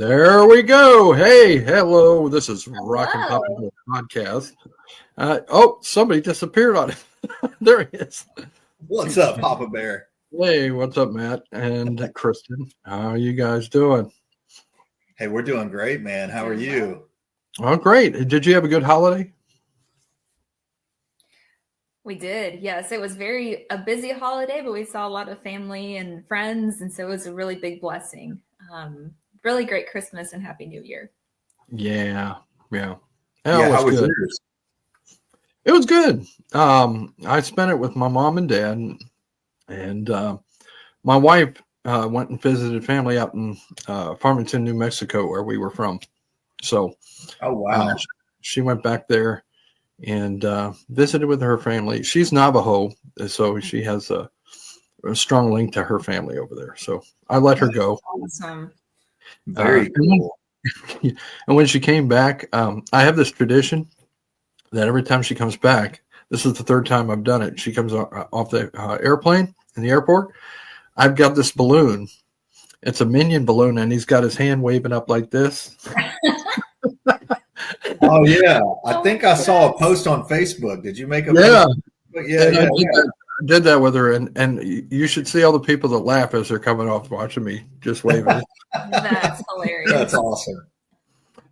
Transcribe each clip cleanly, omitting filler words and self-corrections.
There we go. Hey, hello. This is Rockin' Papa Hello. Bear Podcast. Somebody disappeared on it. There he is. What's up, Papa Bear? Hey, what's up, Matt and Kristen? How are you guys doing? Hey, we're doing great, man. How are you? Oh, great. Did you have a good holiday? We did. Yes, it was a busy holiday, but we saw a lot of family and friends, and so it was a really big blessing. Really great Christmas and Happy New Year. Yeah. How was good. yours? It was good. I spent it with my mom and dad, and my wife went and visited family out in Farmington, New Mexico, where we were from. So, Oh, wow. she went back there and visited with her family. She's Navajo, so she has a strong link to her family over there. So I let her go. Awesome. Very cool. And when she came back, I have this tradition that every time she comes back, this is the third time I've done it. She comes off the airplane in the airport. I've got this balloon. It's a Minion balloon, and he's got his hand waving up like this. Oh, yeah. I think I saw a post on Facebook. Did you make a Yeah. post? And I Yeah. did that with her, and you should see all the people that laugh as they're coming off watching me just waving. That's hilarious. That's awesome.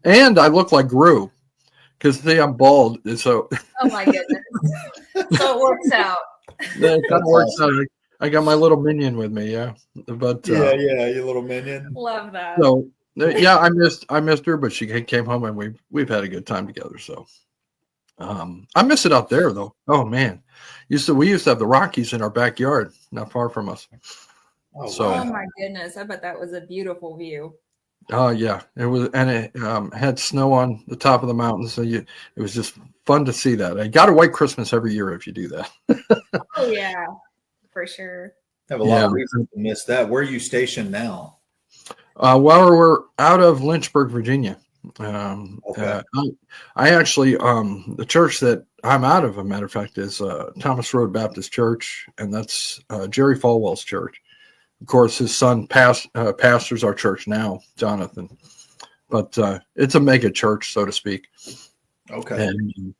And I look like Gru because see, I'm bald, and so Oh my goodness. So it works out. that kind of works out. I got my little minion with me, yeah. But Yeah, you little minion. Love that. so yeah, I missed her, but she came home and we've had a good time together. So I miss it out there though. Oh man, we used to have the Rockies in our backyard, not far from us. Oh, So- Oh wow. my goodness. I bet that was a beautiful view. Oh yeah, it was, and it had snow on the top of the mountains, so it was just fun to see that. I got a white Christmas every year if you do that. Oh yeah, for sure. Have a lot of reasons to miss that. Where are you stationed now? Well, we're out of Lynchburg, Virginia. Okay. I actually, the church that I'm out of, a matter of fact, is Thomas Road Baptist Church, and that's Jerry Falwell's church. Of course, his son pastors our church now, Jonathan. But it's a mega church, so to speak. Okay. And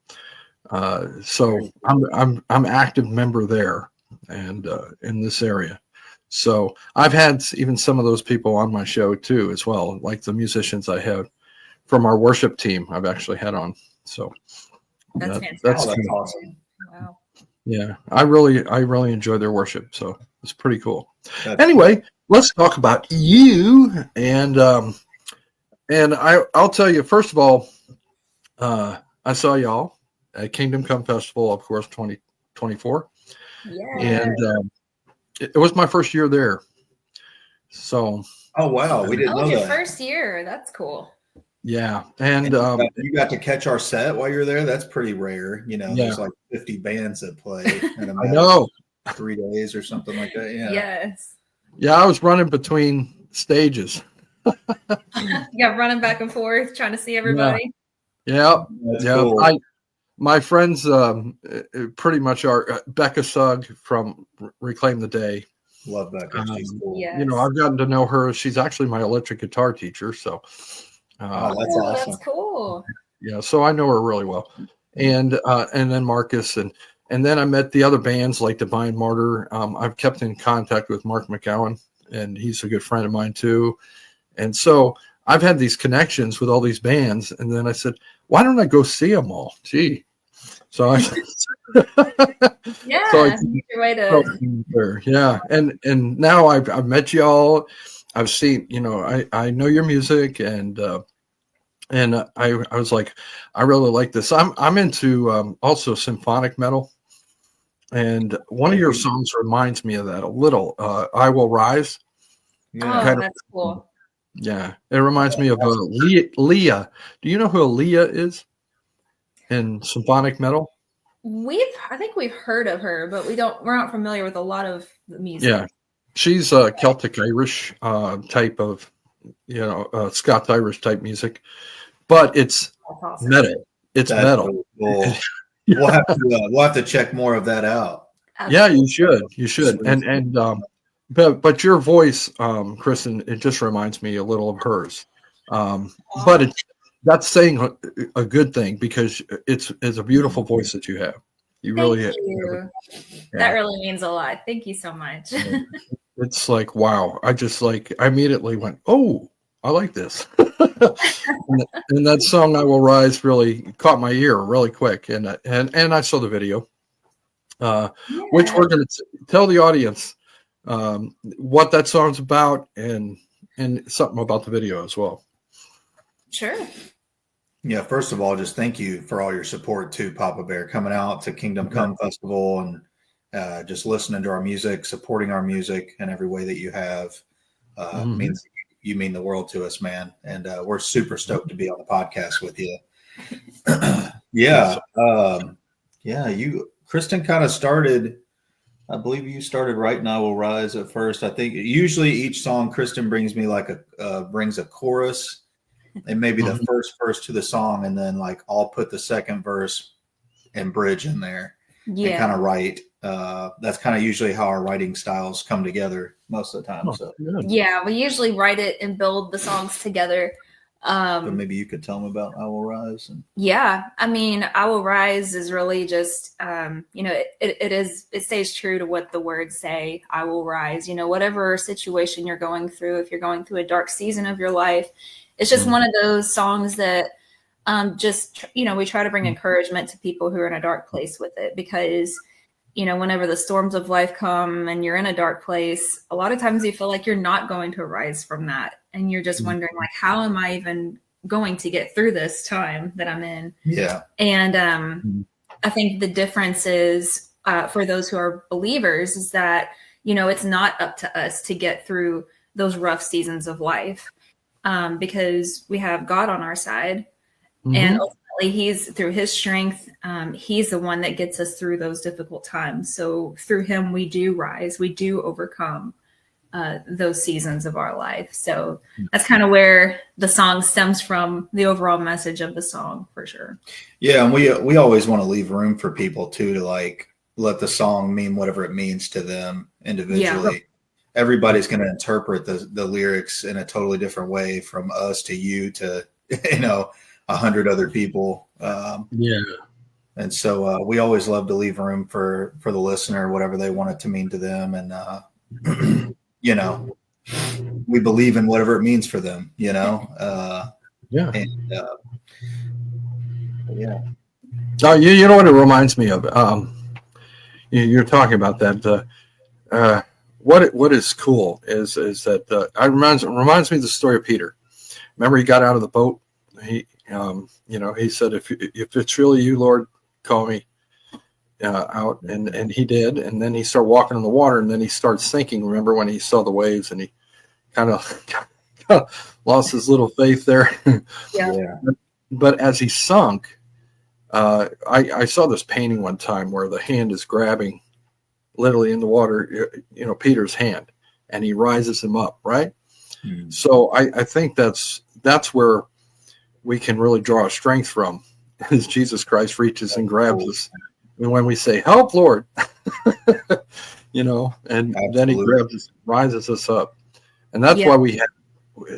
so I'm active member there, and in this area. So I've had even some of those people on my show too, as well, like the musicians I have from our worship team. I've actually had on. So That's Oh, fantastic. that's cool. awesome. Wow. Yeah, I really enjoy their worship. So it's pretty cool. That's Anyway, let's talk about you, and I'll tell you first of all, I saw y'all at Kingdom Come Festival, of course, 2024, Yeah. and it was my first year there. So Oh, wow. We didn't Oh, know it's your that. first year. That's cool. yeah, and You got to catch our set while you're there. That's pretty rare. You know, Yeah. there's like 50 bands that play in a I matter know. of 3 days or something like that. Yeah. Yes. Yeah, I was running between stages. Yeah, running back and forth, trying to see everybody. Yeah, That's yeah. cool. My friends pretty much are Becca Sugg from Reclaim the Day. Love Becca. She's cool. Yes. You know, I've gotten to know her. She's actually my electric guitar teacher. So, Oh, that's Oh, awesome. that's cool. yeah, so I know her really well. And then Marcus, and then I met the other bands like Divine Martyr. I've kept in contact with Mark McGowan, and he's a good friend of mine too. And so I've had these connections with all these bands, and then I said, why don't I go see them all? Gee. So I Yeah. So I- That's your way to. yeah, and now I've met y'all. I've seen, you know, I know your music, and I was like, I really like this. I'm into also symphonic metal, and one of your songs reminds me of that a little. I Will Rise. Oh, kind of- that's cool. Yeah, it reminds me of Leah. Do you know who Aaliyah is in symphonic metal? I think we've heard of her, but we're not familiar with a lot of the music. Yeah, she's a Celtic Irish type of, you know, Scots Irish type music, but it's That's awesome. metal. It's That's metal. really cool. We'll have to check more of that out. Yeah, you should. And but your voice, Kristen, it just reminds me a little of hers. But that's saying a good thing, because it's a beautiful voice that you have. You really Thank you. Yeah. That really means a lot. Thank you so much. It's like, wow. I immediately went, oh, I like this. and that song "I Will Rise" really caught my ear really quick, and I saw the video, which we're going to tell the audience what that song's about, and something about the video as well. Sure. Yeah, first of all, just thank you for all your support too, Papa Bear, coming out to Kingdom Come Festival and just listening to our music, supporting our music in every way that you have. Means you mean the world to us, man. And we're super stoked to be on the podcast with you. Kristen kind of started, I believe you started writing "I Will Rise" at first. I think usually each song Kristen brings me brings a chorus and maybe the first verse to the song, and then like I'll put the second verse and bridge in there and kind of write. That's kind of usually how our writing styles come together most of the time. Yeah, we usually write it and build the songs together. But maybe you could tell them about "I Will Rise." Yeah, I mean, "I Will Rise" is really just, it stays true to what the words say. I will rise. Whatever situation you're going through, if you're going through a dark season of your life, it's just one of those songs that we try to bring encouragement to people who are in a dark place with it, because whenever the storms of life come and you're in a dark place, a lot of times you feel like you're not going to rise from that. And you're just wondering, like, how am I even going to get through this time that I'm in? Yeah. And I think the difference is for those who are believers is that, it's not up to us to get through those rough seasons of life, because we have God on our side. And ultimately, he's through his strength. He's the one that gets us through those difficult times. So through him, we do rise, we do overcome those seasons of our life. So that's kind of where the song stems from, the overall message of the song, for sure. Yeah. And we always want to leave room for people too, to like, let the song mean whatever it means to them individually. Yeah. Everybody's going to interpret the lyrics in a totally different way, from us to you to, 100 other people. And so we always love to leave room for the listener, whatever they want it to mean to them. And, we believe in whatever it means for them, Yeah. Oh, you know what it reminds me of? You're talking about that. What is cool is that it reminds me of the story of Peter. Remember, he got out of the boat. He said, if it's really you, Lord, call me out. And he did. And then he started walking on the water, and then he started sinking. Remember when he saw the waves, and he kind of lost his little faith there. Yeah. But as he sunk, I saw this painting one time where the hand is grabbing literally in the water, Peter's hand, and he rises him up. Right. So I think that's where we can really draw our strength from, as Jesus Christ reaches and grabs us. And when we say, "Help, Lord," and Absolutely. Then he grabs us, rises us up. And that's why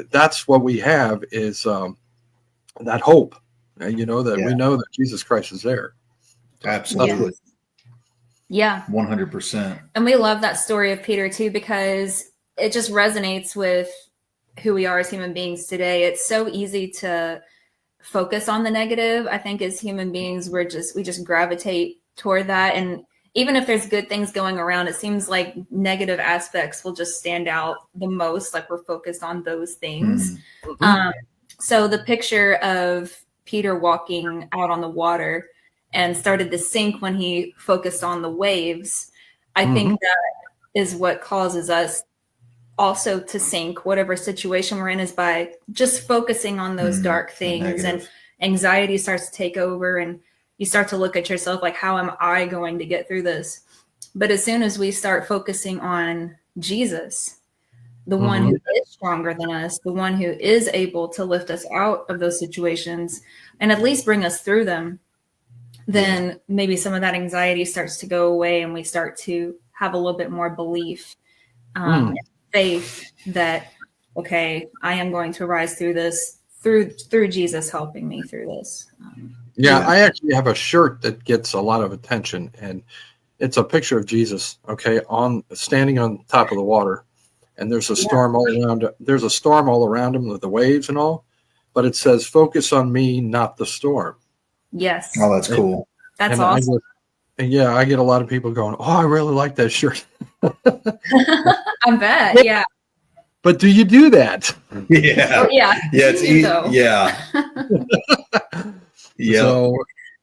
that's what we have is that hope, that we know that Jesus Christ is there. Absolutely. Yeah. 100%. And we love that story of Peter too, because it just resonates with who we are as human beings today. It's so easy to focus on the negative. I think as human beings, we just gravitate toward that. And even if there's good things going around, it seems like negative aspects will just stand out the most. Like we're focused on those things. So the picture of Peter walking out on the water and started to sink when he focused on the waves, I think that is what causes us also to sink, whatever situation we're in, is by just focusing on those dark things, and anxiety starts to take over, and you start to look at yourself like, how am I going to get through this? But as soon as we start focusing on Jesus, the one who is stronger than us, the one who is able to lift us out of those situations and at least bring us through them, then maybe some of that anxiety starts to go away, and we start to have a little bit more belief, faith that, okay, I am going to rise through this through Jesus helping me through this. Yeah, Yeah. I actually have a shirt that gets a lot of attention, and it's a picture of Jesus, okay, on standing on top of the water, and there's a storm all around. There's a storm all around him with the waves and all, but it says, "Focus on me, not the storm." Yes, Oh, that's cool. that's And awesome. I get a lot of people going, "Oh, I really like that shirt." I bet. Yeah. But do you do that? Yeah. Oh, yeah. Yeah. It's You though. yeah. Yeah. So,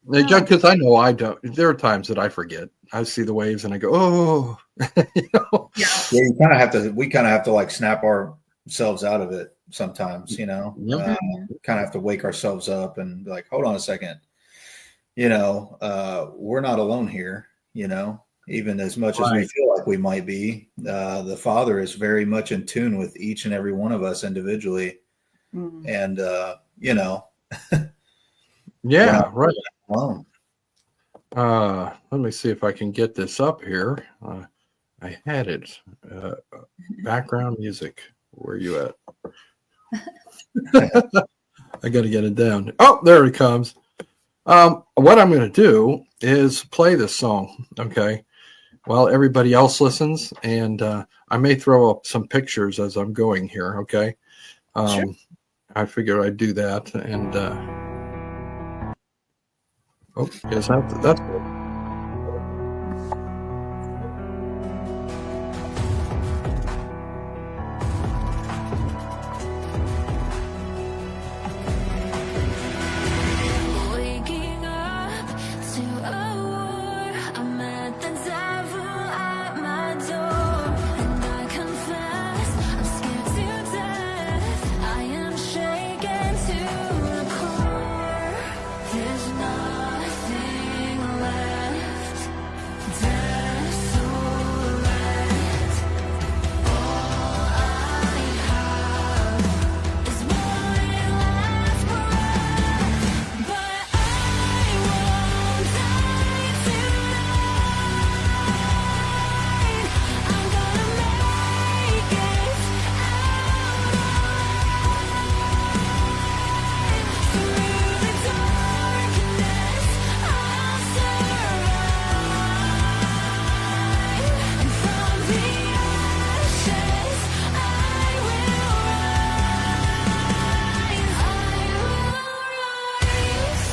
because I know I don't. There are times that I forget. I see the waves and I go, "Oh," you know. Yeah. Yeah, you kind of have to. We kind of have to like snap ourselves out of it sometimes. You know, Yep. kind of have to wake ourselves up and be like, hold on a second. You know, we're not alone here. You know, even as much as we Right. feel like we might be, the Father is very much in tune with each and every one of us individually. Mhm. And you know, Yeah, right. alone. Let me see if I can get this up here. I had it. Background music. Where are you at? I got to get it down. Oh, there it comes. What I'm going to do is play this song, okay, while everybody else listens, and I may throw up some pictures as I'm going here, okay? Sure. I figured I'd do that, and yes, that's good. Waking up to a war, I met the devil at my door, and I confess I'm scared to death. I am shaken to the core. There's nothing left, desolate. All I have is one last breath. But I won't die tonight. I'm gonna make it out alive. Through the darkness, I'll survive. And from the ashes, I will rise.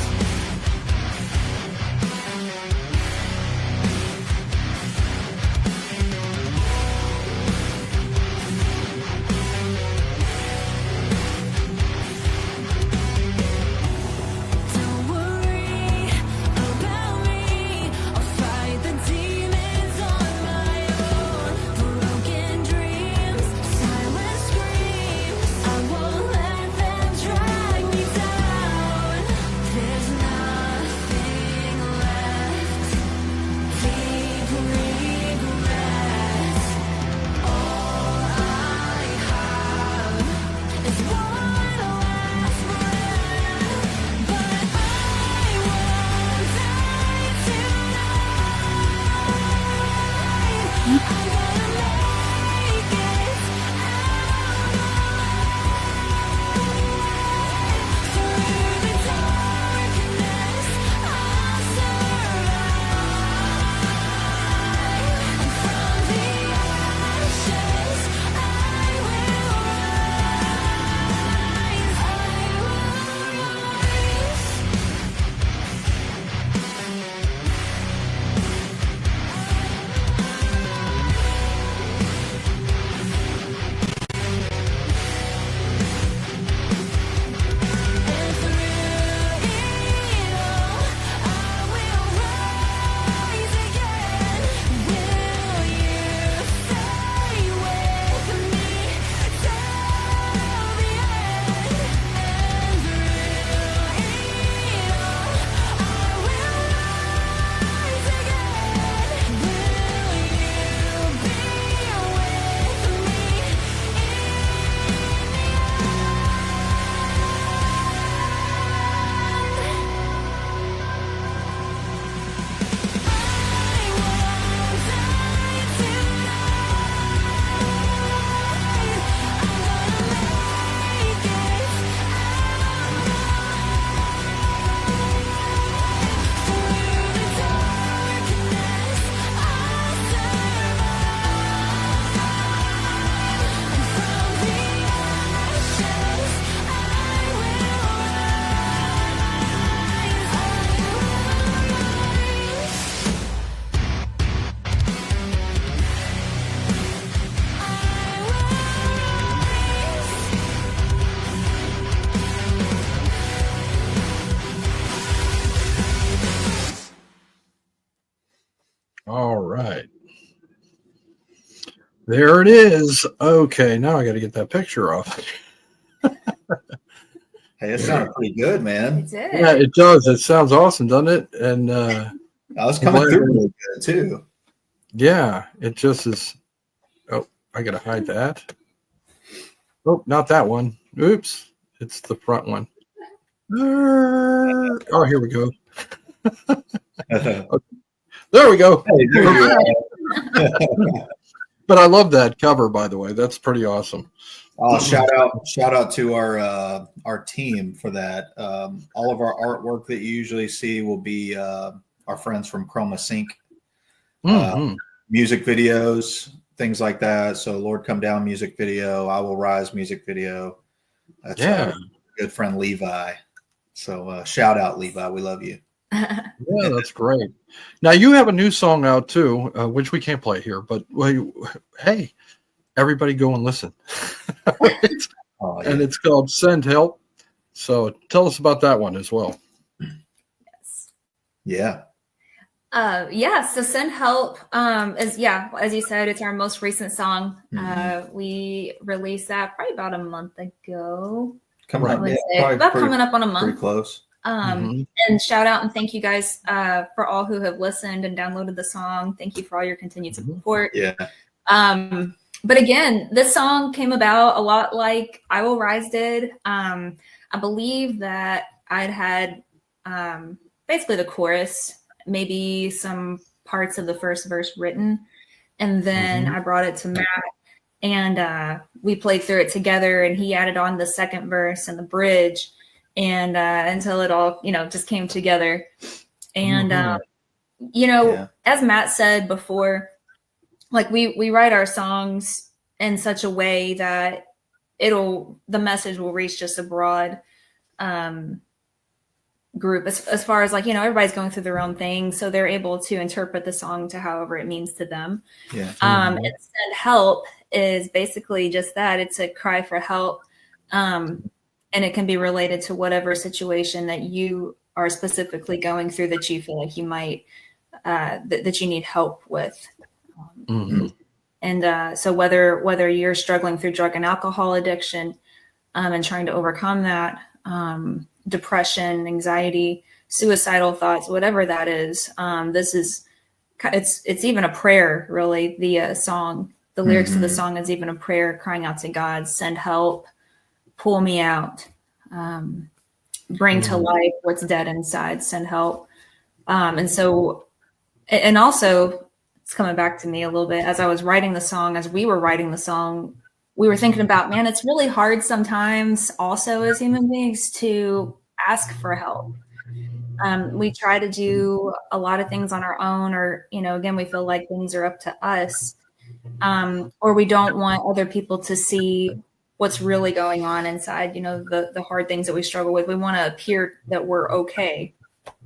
Don't worry about me. I'll fight the demons on my own. Broken dreams, silent screams. I won't let them drag me down. There's nothing left. Deep regrets. All I have is one last breath. But I won't die tonight. I'm gonna make it out. Through the darkness, I'll survive. And from the ashes, I will rise. There it is. Okay, now I got to get that picture off. Hey, it sounded pretty good, It man. did. Yeah, it does. It sounds awesome, doesn't it? And I was coming Glad- through really good too. yeah, it just is. Oh, I got to hide that. Oh, not that one. Oops, it's the front one. Oh, here we go. Hey, There we go. there you are. But I love that cover, by the way. That's pretty awesome. Oh, shout out to our team for that. All of our artwork that you usually see will be our friends from Chroma Sync. Mhm. Music videos, things like that. So Lord Come Down music video, I Will Rise music video. That's Yeah. our good friend Levi. So shout out Levi, we love you. Yeah, that's great. Now you have a new song out too, which we can't play here. But well, hey, everybody, go and listen. Oh, And it's called "Send Help." So tell us about that one as well. Yes. yeah. So Send Help is, as you said, it's our most recent song. We released that probably about a month ago. Coming I up, would yeah, say probably about pretty, coming up on a pretty month. close. Mhm. And shout out and thank you guys for all who have listened and downloaded the song. Thank you for all your continued support. Yeah. But again, this song came about a lot like I Will Rise did. I believe that I'd had basically the chorus, maybe some parts of the first verse written, and then I brought it to Matt, and we played through it together, and he added on the second verse and the bridge, and until it all, just came together. And Yeah. as Matt said before, like we write our songs in such a way that the message will reach just a broad group as far as like, everybody's going through their own thing. So they're able to interpret the song to however it means to them. Yeah. And Send Help is basically just that. It's a cry for help. And it can be related to whatever situation that you are specifically going through that you feel like you might, that you need help with. Mhm. And so whether you're struggling through drug and alcohol addiction and trying to overcome that, depression, anxiety, suicidal thoughts, whatever that is, it's even a prayer, really. The song, the lyrics of the song is even a prayer crying out to God, send help, pull me out, bring to life what's dead inside, send help. And also, it's coming back to me a little bit as I was writing the song, as we were writing the song, we were thinking about, man, it's really hard sometimes also as human beings to ask for help. We try to do a lot of things on our own, or, again, we feel like things are up to us, or we don't want other people to see what's really going on inside, the hard things that we struggle with. We want to appear that we're okay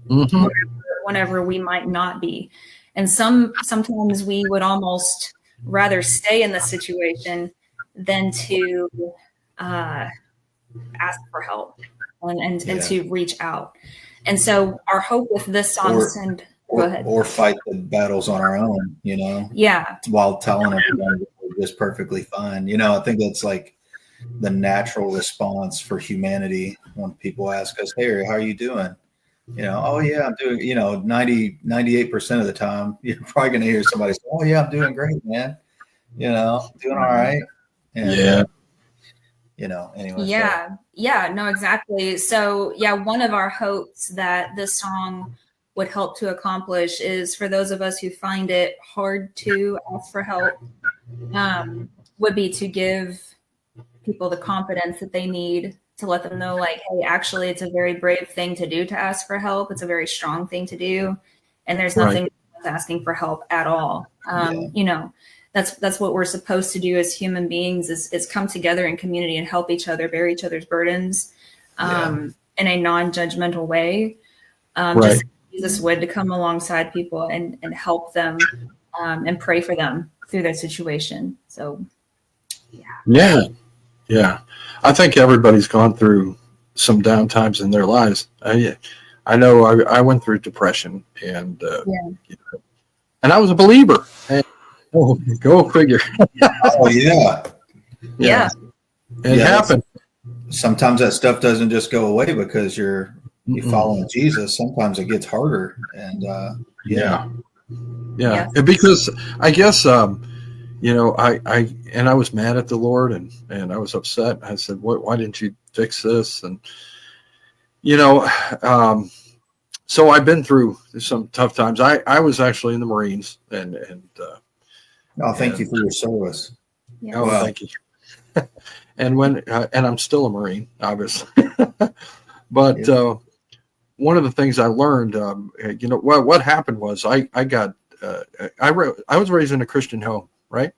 Mhm. whenever we might not be. And sometimes we would almost rather stay in the situation than to ask for help and to reach out. And so our hope with this song, go ahead. Or fight the battles on our own, Yeah. while telling everyone we're just perfectly fine. I think that's like the natural response for humanity when people ask us, hey, how are you doing? Oh yeah, I'm doing, 98% of the time, you're probably going to hear somebody say, oh yeah, I'm doing great, man. Doing all right. And, Yeah. Anyway. Yeah, no, exactly. So one of our hopes that this song would help to accomplish is for those of us who find it hard to ask for help, would be to give people the confidence that they need to let them know, like, hey, actually, it's a very brave thing to do to ask for help. It's a very strong thing to do. And there's nothing wrong with asking for help at all. That's what we're supposed to do as human beings is come together in community and help each other, bear each other's burdens in a non-judgmental way. Just Jesus would, to come alongside people and help them and pray for them through their situation. So, Yeah. I think everybody's gone through some down times in their lives. I know I went through depression and I was a believer. And Oh, go figure. Oh yeah. Yeah. It Yeah, happened. Sometimes that stuff doesn't just go away because you Mm-mm. following Jesus. Sometimes it gets harder, and Yeah. Yeah. And because I guess I was mad at the Lord, and I was upset. I said, why didn't you fix this? And you know, so I've been through some tough times. I was actually in the Marines, and thank you for your service. Yeah. oh, Wow. thank you. And and I'm still a Marine, obviously. But Yeah. one of the things I learned, what happened was I was raised in a Christian home, right?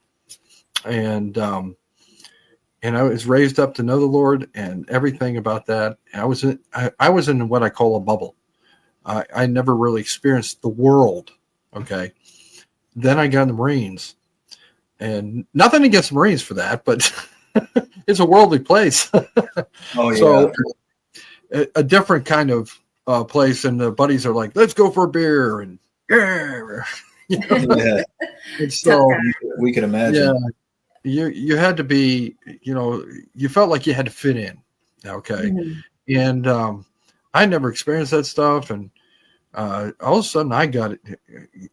And I was raised up to know the Lord and everything about that. I was in what I call a bubble. I never really experienced the world. Okay. Then I got in the Marines, and nothing against the Marines for that, but it's a worldly place. Oh yeah. So a different kind of place, and the buddies are like, let's go for a beer, and yeah. Yeah. And so We can imagine. you had to be, you felt like you had to fit in. Okay. Mhm. And I never experienced that stuff, and all of a sudden I got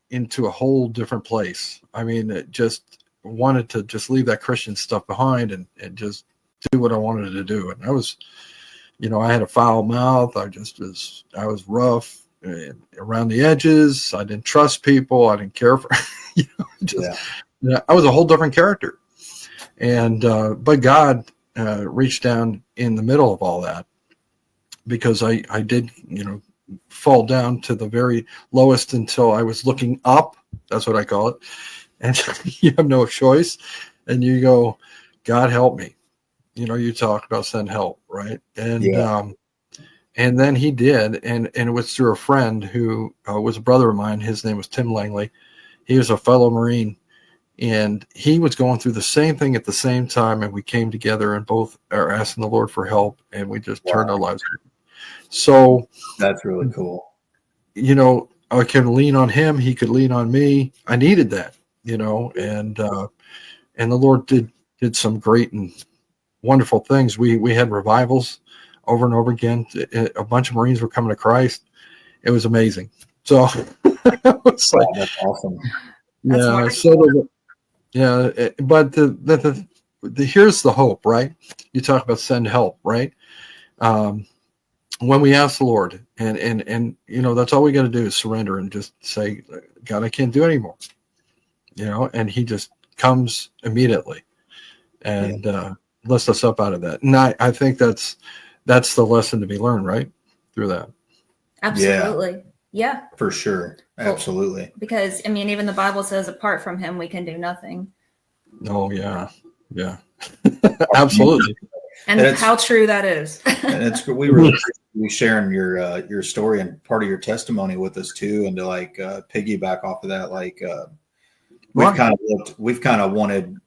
into a whole different place. I mean, it just wanted to just leave that Christian stuff behind and just do what I wanted to do. And I was, I had a foul mouth. I was rough around the edges. I didn't trust people. I didn't care for, I was a whole different character. And, but God reached down in the middle of all that, because I did, fall down to the very lowest until I was looking up. That's what I call it. And you have no choice. And you go, God, help me. You talk about send help, right? And and then he did, and it was through a friend who was a brother of mine. His name was Tim Langley. He was a fellow Marine, and he was going through the same thing at the same time. And we came together and both are asking the Lord for help, and we just turned our lives around. So That's really cool. I can lean on him. He could lean on me. I needed that, and the Lord did some great and wonderful things. We had revivals over and over again. A bunch of Marines were coming to Christ. It was amazing. So it's like, That's awesome. That's yeah. wonderful. But the here's the hope, right? You talk about send help, right? When we ask the Lord, and that's all we got to do is surrender and just say, God, I can't do anymore. And he just comes immediately and lifts us up out of that. And I think that's the lesson to be learned, right? Through that. Absolutely. Yeah. For sure. Absolutely. Because even the Bible says apart from him, we can do nothing. Oh yeah. Yeah. Absolutely. And how true that is. And it's we really appreciate you sharing your story and part of your testimony with us too, and to piggyback off of that, we've kind of wanted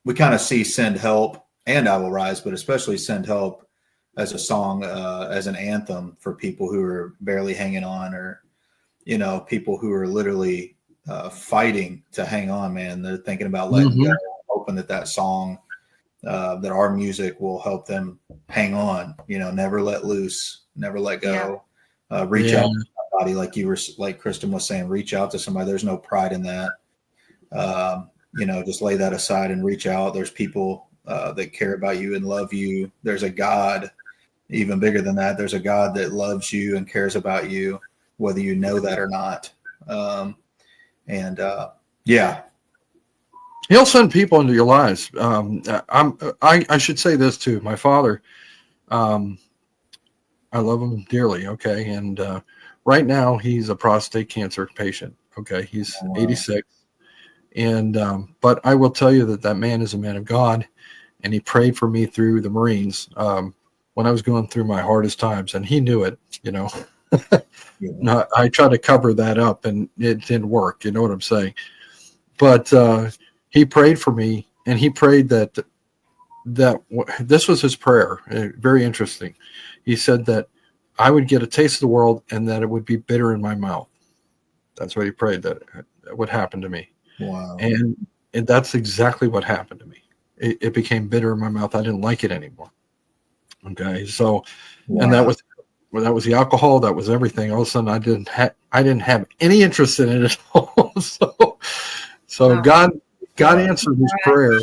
we kind of see Send Help and I Will Rise, but especially Send Help as a song, as an anthem for people who are barely hanging on, or people who are literally fighting to hang on, man. They're thinking about letting go, hoping that song, that our music will help them hang on, never let loose, never let go. Reach out to somebody, like Kristen was saying, reach out to somebody. There's no pride in that. Just lay that aside and reach out. There's people that care about you and love you. There's a God even bigger than that. There's a God that loves you and cares about you, whether you know that or not. He'll send people into your lives. I should say this too. My father, I love him dearly. Okay. And right now he's a prostate cancer patient. Okay. He's 86. And but I will tell you that man is a man of God, and he prayed for me through the Marines when I was going through my hardest times, and he knew it. No, I tried to cover that up, and it didn't work. You know what I'm saying? But he prayed for me, and he prayed that this was his prayer. Very interesting. He said that I would get a taste of the world, and that it would be bitter in my mouth. That's what he prayed that would happen to me. Wow. And that's exactly what happened to me. It became bitter in my mouth. I didn't like it anymore. Okay, so and that was the alcohol. That was everything. All of a sudden, I didn't have any interest in it at all. So Wow. God answered his prayer.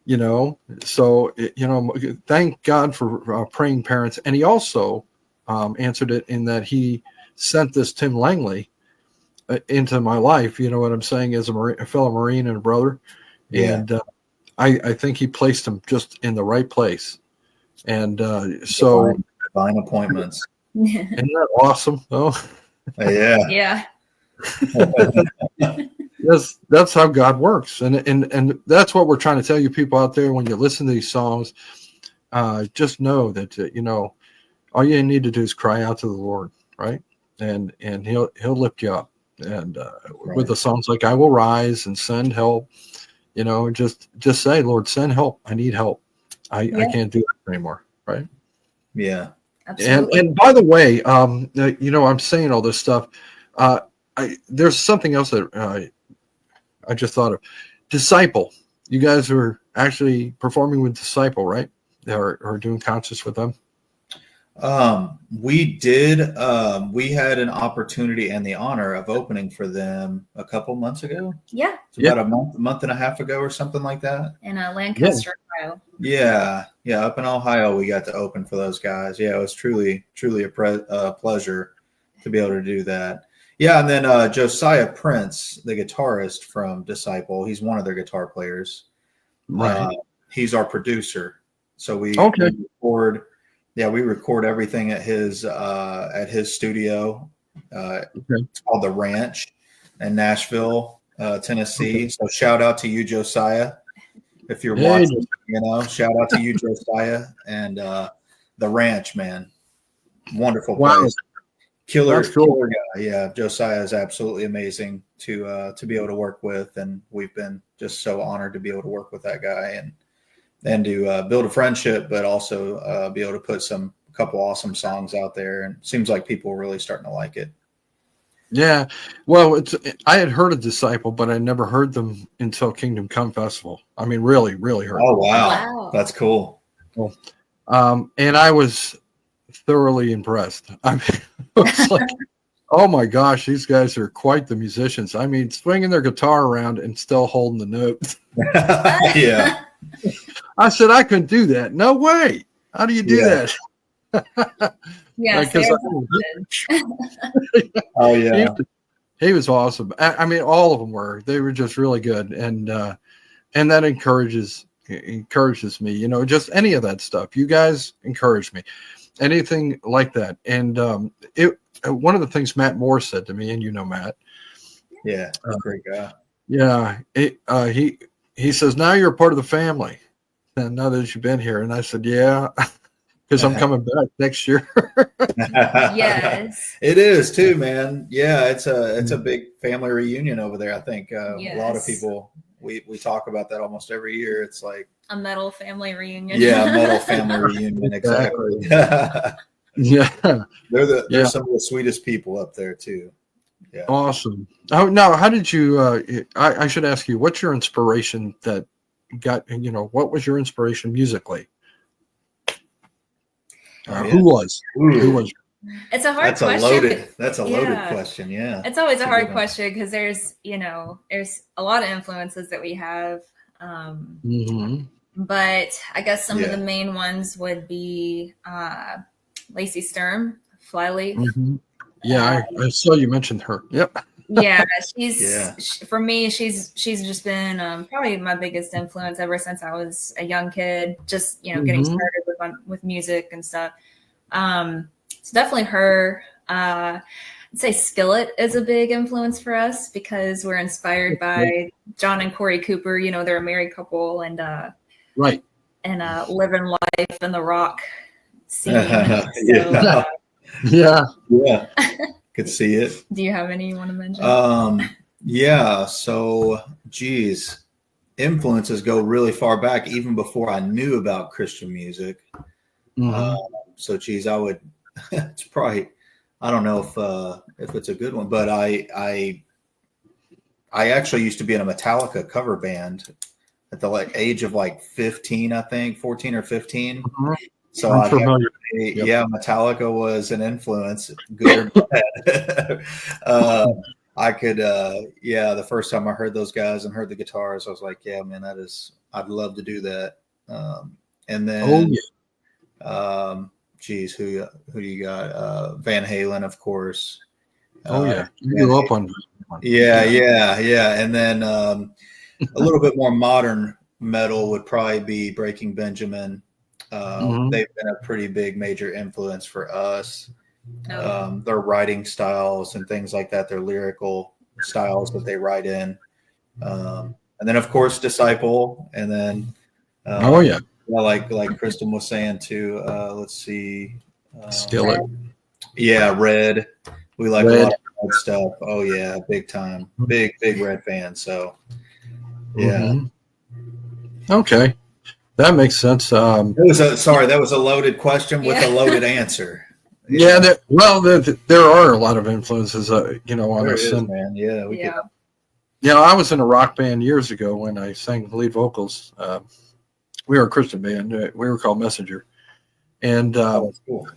You know, so thank God for praying parents, and he also answered it in that he sent this Tim Langley into my life. You know what I'm saying? As a fellow Marine and a brother, and I think he placed him just in the right place. And so divine appointments. isn't that awesome? Oh, Yeah. Yeah. that's how God works, and that's what we're trying to tell you people out there. When you listen to these songs, just know that all you need to do is cry out to the Lord, right? And he'll lift you up. And with the songs like "I Will Rise" and "Send Help," just say, "Lord, send help. I need help. I can't do it anymore." Right? Yeah. Absolutely. And by the way, I'm saying all this stuff. There's something else that I just thought of. Disciple. You guys are actually performing with Disciple, right? Or doing concerts with them. We did. We had an opportunity and the honor of opening for them a couple months ago. Yeah. It's about a month and a half ago or something like that. In Lancaster, Ohio. Yeah, up in Ohio, we got to open for those guys. Yeah, it was truly a pleasure to be able to do that. Yeah, and then Josiah Prince, the guitarist from Disciple, he's one of their guitar players. Right. He's our producer, so we record. Yeah, we record everything at his studio. It's called The Ranch in Nashville, Tennessee. So shout out to you, Josiah. If you're watching, shout out to you, Josiah, and The Ranch, man. Wonderful place. Killer guy. Yeah, Josiah is absolutely amazing to be able to work with, and we've been just so honored to be able to work with that guy and to build a friendship, but also be able to put a couple awesome songs out there. And it seems like people are really starting to like it. Yeah, well, I had heard of Disciple, but I never heard them until Kingdom Come Festival. I mean, really, really heard. Oh, wow. That's cool. And I was thoroughly impressed. I mean, it was like, oh my gosh, these guys are quite the musicians. I mean, swinging their guitar around and still holding the notes. Yeah. I said, I couldn't do that. No way. How do you do that? Yeah. Oh yeah. He was awesome. I mean, all of them were. They were just really good, and that encourages me. Just any of that stuff. You guys encourage me. Anything like that. And one of the things Matt Moore said to me, and Matt. Yeah, great guy. Yeah, he says, now you're a part of the family. And now that you've been here, and I said, yeah. Because I'm coming back next year. Yes, it is too, man. Yeah, it's a big family reunion over there. I think a lot of people we talk about that almost every year. It's like a metal family reunion. Yeah, metal family reunion. Exactly. Yeah, they're some of the sweetest people up there too. Yeah, awesome. Now, how did you? I should ask you, what's your inspiration that got? What was your inspiration musically? Who was? It's a hard question. That's a loaded question. Yeah. It's always a hard question because there's a lot of influences that we have. But I guess some of the main ones would be Lacey Sturm, Flyleaf. Yeah, I saw you mentioned her. Yep. Yeah, for me, she's just been probably my biggest influence ever since I was a young kid. Just getting started with music and stuff. It's definitely her. I'd say Skillet is a big influence for us because we're inspired by John and Corey Cooper. They're a married couple and right and living life in the rock scene. Yeah. Could see it. Do you have any you want to mention? Yeah. So, influences go really far back, even before I knew about Christian music. So, I would. It's probably. I don't know if it's a good one, but I I actually used to be in a Metallica cover band at the age of 15, I think 14 or 15. Mhm. So I'm familiar. yeah, Metallica was an influence, good or bad. I could, the first time I heard those guys and heard the guitars, I was like, yeah, man, I'd love to do that. And then, geez, who do you got? Van Halen, of course. You grew up on. Yeah. And then a little bit more modern metal would probably be Breaking Benjamin. They've been a pretty big major influence for us. Their writing styles and things like that, their lyrical styles that they write in. And then of course Disciple, and then like Kristen was saying too, let's see, Skillet. Red. We like Red. a lot of Red stuff. Oh yeah, big time. Big Red fan. So yeah. Okay. That makes sense. That was a loaded question with a loaded answer. Yeah, there are a lot of influences, on There us. is, And, man. Yeah, I was in a rock band years ago when I sang lead vocals. We were a Christian band. We were called Messenger. And that's cool.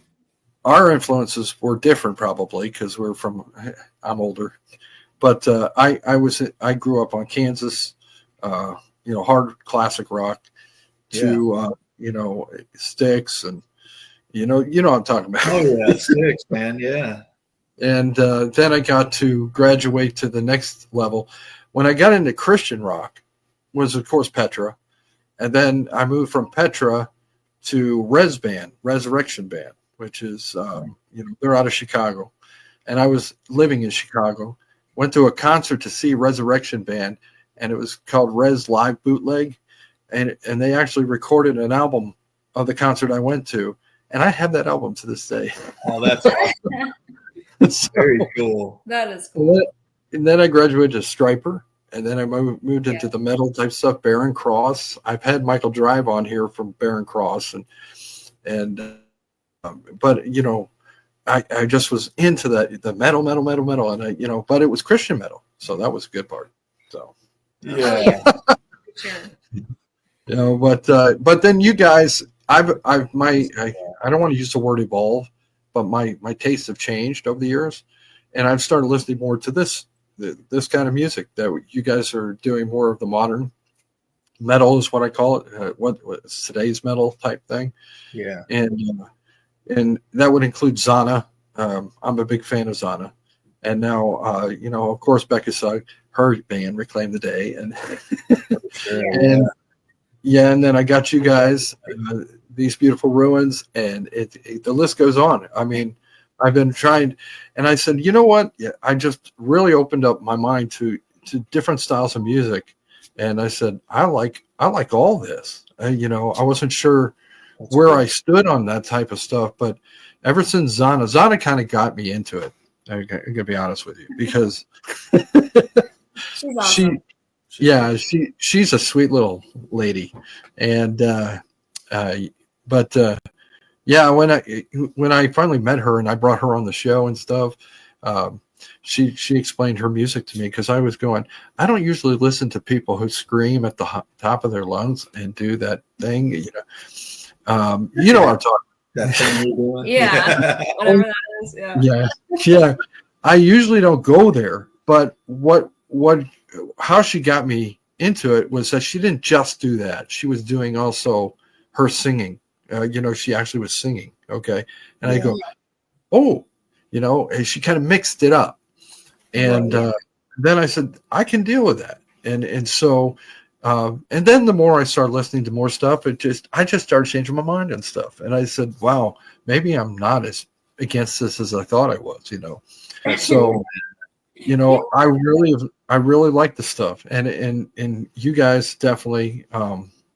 our influences were different probably because I'm older. But I grew up on Kansas, hard classic rock to, Styx and, what I'm talking about. Oh yeah, Styx, man. Yeah. And then I got to graduate to the next level. When I got into Christian rock was, of course, Petra. And then I moved from Petra to Resurrection Band, which is, they're out of Chicago. And I was living in Chicago, went to a concert to see Resurrection Band, and it was called Res Live Bootleg. And they actually recorded an album of the concert I went to. And I have that album to this day. Oh, that's awesome. Very cool. That is cool. And then I graduated to Striper, and then I moved into the metal type stuff. Barren Cross. I've had Michael Drive on here from Barren Cross, but I just was into the metal, and but it was Christian metal, so that was a good part. So yeah. Sure. But then you guys, I don't want to use the word evolve, but my tastes have changed over the years, and I've started listening more to this kind of music that you guys are doing, more of the modern metal is what I call it. What's today's metal type thing? Yeah. And that would include Zana. I'm a big fan of Zana, and now of course Becca Sugg, her band Reclaim the Day, and and then I got you guys. These Beautiful Ruins, and the list goes on. I mean, I've been trying, and I said, you know what? Yeah, I just really opened up my mind to different styles of music, and I said, I like all this. I wasn't sure where I stood on that type of stuff, but ever since Zana kind of got me into it. I'm gonna be honest with you, because She's awesome. she's a sweet little lady, and when I finally met her and I brought her on the show and stuff, she explained her music to me, because I was going, I don't usually listen to people who scream at the top of their lungs and do that thing. What I'm talking. That thing you're doing. Yeah, whatever that is. Yeah. I usually don't go there, but how she got me into it was that she didn't just do that. She was doing also her singing. She actually was singing. Okay. And I go, and she kind of mixed it up. And then I said, I can deal with that. And so, and then the more I started listening to more stuff, I just started changing my mind and stuff. And I said, wow, maybe I'm not as against this as I thought I was, So, I really like the stuff. And you guys definitely,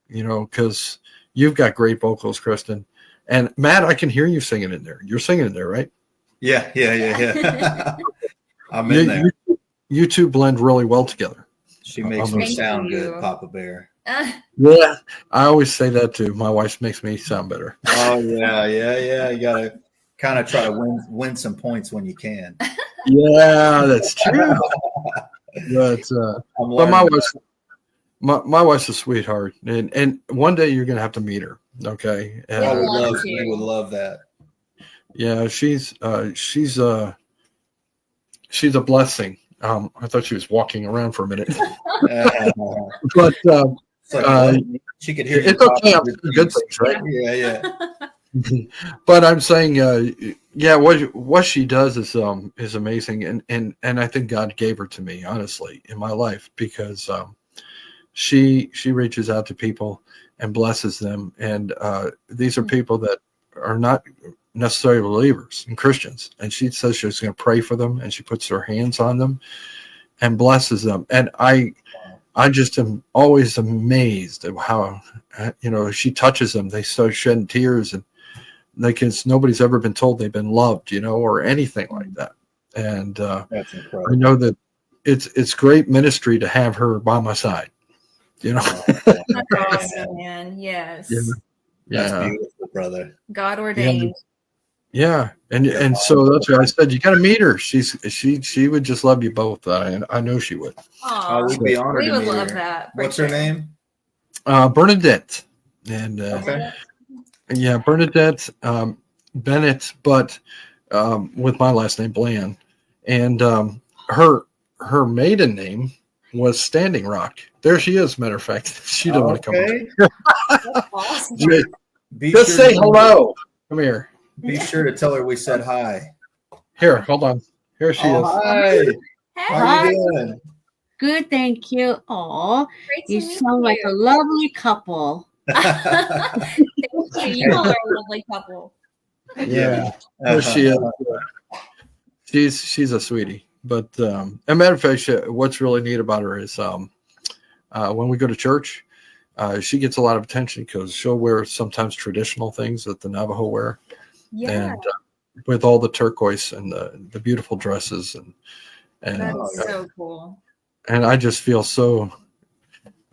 because you've got great vocals, Kristen. And Matt, I can hear you singing in there. You're singing in there, right? Yeah. I'm in there. You two blend really well together. She makes me sound good, Papa Bear. Yeah, I always say that too. My wife makes me sound better. Oh yeah. You gotta kind of try to win some points when you can. Yeah, that's true. but I'm but my learning. wife's my wife's a sweetheart, and one day you're gonna have to meet her. Okay. I would love love. to. I would love that. Yeah, she's a blessing. I thought she was walking around for a minute, but It's like, Uh, what? She could hear you. it's okay. I'm talking saying good things, right? Yeah. But I'm saying, yeah, what she does is amazing, and I think God gave her to me, honestly, in my life, because she reaches out to people and blesses them, and these are people that are not necessarily believers and Christians, and she says she's going to pray for them, and she puts her hands on them and blesses them, and I just am always amazed at how she touches them, they start shedding tears, and because nobody's ever been told they've been loved, or anything like that. And That's I incredible. know that it's great ministry to have her by my side. That's awesome, man. Yes. Yeah. That's Yeah, beautiful, brother. God ordained. yeah, and so that's why I said you got to meet her. She would just love you both. I know she would. Aw, I would be honored we to would meet love her. that. for What's her sure. name? Bernadette, and Okay. yeah, Bernadette Bennett, but with my last name Bland, and her maiden name was Standing Rock. There she is. Matter of fact, she didn't want to come. Okay. That's awesome. Be Just sure say to- hello. Come here. Be sure to tell her we said hi. Here, hold on. Here she is. Hi. How Hi. you doing? Good, thank you. Oh, Great to you meet sound like a you. lovely couple. Thank you. You all are a lovely couple. Yeah, there she is. She's a sweetie. But as a matter of fact, what's really neat about her is when we go to church, she gets a lot of attention because she'll wear sometimes traditional things that the Navajo wear, Yeah. and with all the turquoise and the beautiful dresses, and That's so cool. and I just feel so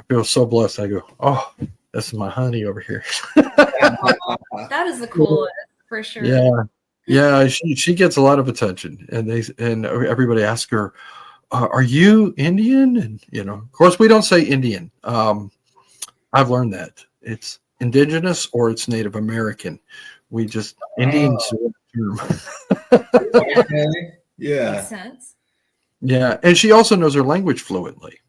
blessed. I go, oh, this is my honey over here. That is the coolest for sure. Yeah, she gets a lot of attention, and everybody asks her, "Are you Indian?" And of course, we don't say Indian. I've learned that it's indigenous or it's Native American. We just Indians. Okay. Yeah. Makes sense. Yeah, and she also knows her language fluently.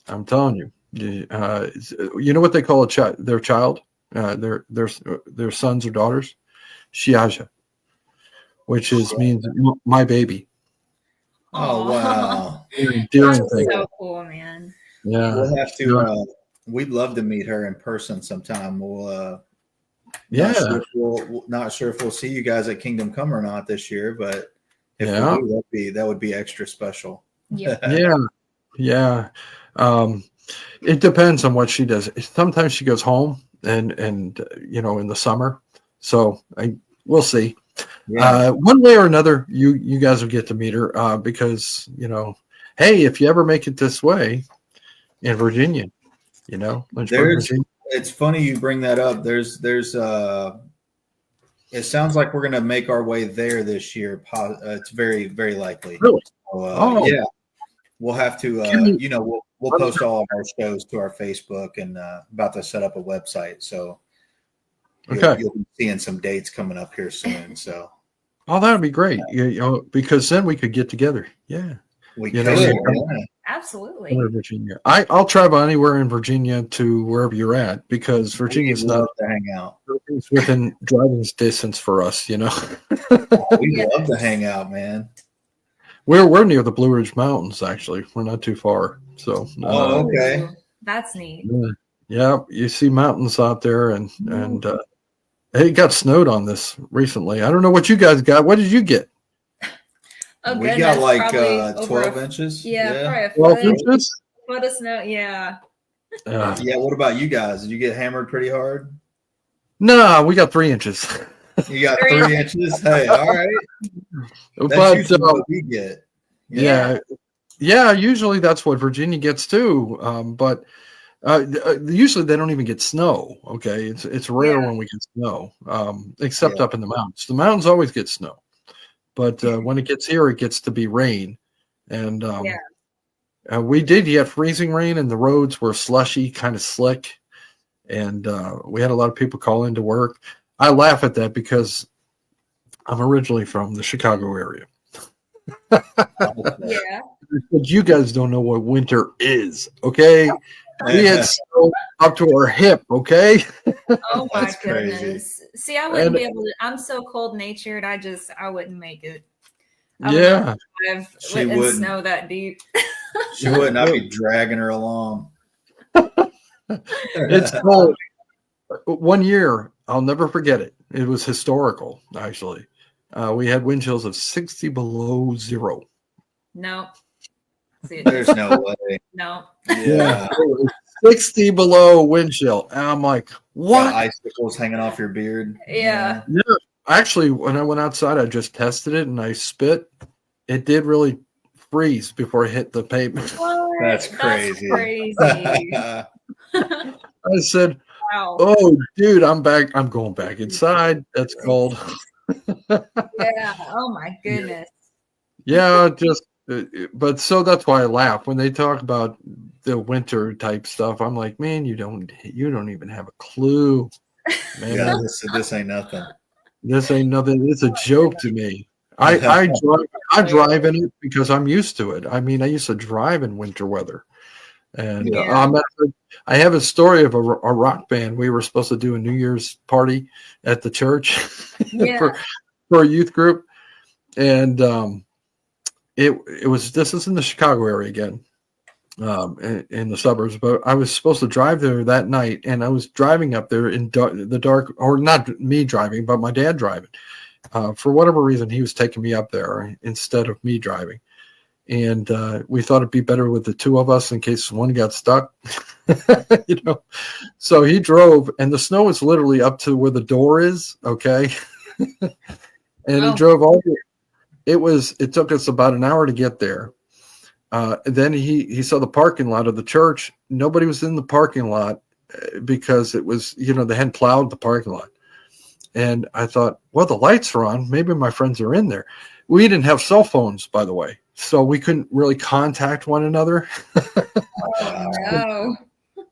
I'm telling you. You know what they call their child, their sons or daughters, Shiaja, which means my baby. Oh, Aw. wow. Very endearing That's thing. so cool, man. Yeah, We'll have to. We'd love to meet her in person sometime. We'll. yeah, Not sure if we'll see you guys at Kingdom Come or not this year, but if Yeah. we do, that would be extra special. Yeah. yeah. It depends on what she does. Sometimes she goes home and in the summer. So we'll see. Yeah. One way or another, you guys will get to meet her because hey, if you ever make it this way in Virginia, Lynchburg, There's- Virginia. It's funny you bring that up. There's it sounds like we're gonna make our way there this year. It's very, very likely. Really? So, Oh. yeah. We'll have to, Can you- we'll post all of our shows to our Facebook and about to set up a website. So Okay. you'll be seeing some dates coming up here soon. So Oh, that would be great. Because then we could get together. Yeah. we You could. know, Yeah. Absolutely. Somewhere in Virginia. I'll travel anywhere in Virginia to wherever you're at because Virginia's We'd not love to hang out. it's within driving distance for us. We'd love to hang out, man. We're near the Blue Ridge Mountains. Actually, we're not too far. So Oh, okay. That's neat. yeah, you see mountains out there, and it got snowed on this recently. I don't know what you guys got. What did you get? Oh, We goodness, got like probably over 12 inches. Yeah, probably a 12 foot, inches. foot of snow. Yeah. Yeah. What about you guys? Did you get hammered pretty hard? No, we got 3 inches. You got 3 3 inches. Hey, all right. That's But usually what we get. yeah, usually that's what Virginia gets too. But usually they don't even get snow. Okay, it's rare Yeah. when we get snow, except Yeah. up in the mountains. The mountains always get snow, but when it gets here, it gets to be rain, and Yeah. We did get freezing rain, and the roads were slushy, kind of slick, and we had a lot of people call into work. I laugh at that because I'm originally from the Chicago area. Yeah. But you guys don't know what winter is, okay? We had snow up to our hip, okay? Oh my That's crazy. goodness. See, I wouldn't And- be able to. I'm so cold natured. I wouldn't make it. I would Yeah. not survive She in wouldn't. snow that deep. She wouldn't. I'd be dragging her along. It's cold. One year, I'll never forget it. It was historical, actually. We had wind chills of 60 below zero. No. See, There's no way. no. Yeah. 60 below wind chill. And I'm like, Got what? icicles hanging off your beard. Yeah. Actually, when I went outside, I just tested it and I spit. It did really freeze before it hit the pavement. What? That's crazy. crazy. Yeah. I said, Wow. oh, dude, I'm back. I'm going back inside. That's cold. Yeah. Oh my goodness. Yeah, just, but so that's why I laugh when they talk about the winter type stuff. I'm like, man, you don't even have a clue, man. Yeah, this ain't nothing. This ain't nothing. It's a joke to me. I drive in it because I'm used to it. I mean, I used to drive in winter weather, and Yeah. I have a story of a rock band. We were supposed to do a New Year's party at the church Yeah. for a youth group, and it was, this is in the Chicago area again, in the suburbs. But I was supposed to drive there that night, and I was driving up there in the dark, or not me driving, but my dad driving. For whatever reason, he was taking me up there instead of me driving. And we thought it'd be better with the two of us in case one got stuck, you know. So he drove, and the snow was literally up to where the door is. Okay, and he Oh. drove all. It took us about an hour to get there. Then he saw the parking lot of the church. Nobody was in the parking lot because it was, they hadn't plowed the parking lot. And I thought, well, the lights are on. Maybe my friends are in there. We didn't have cell phones, by the way, so we couldn't really contact one another. No.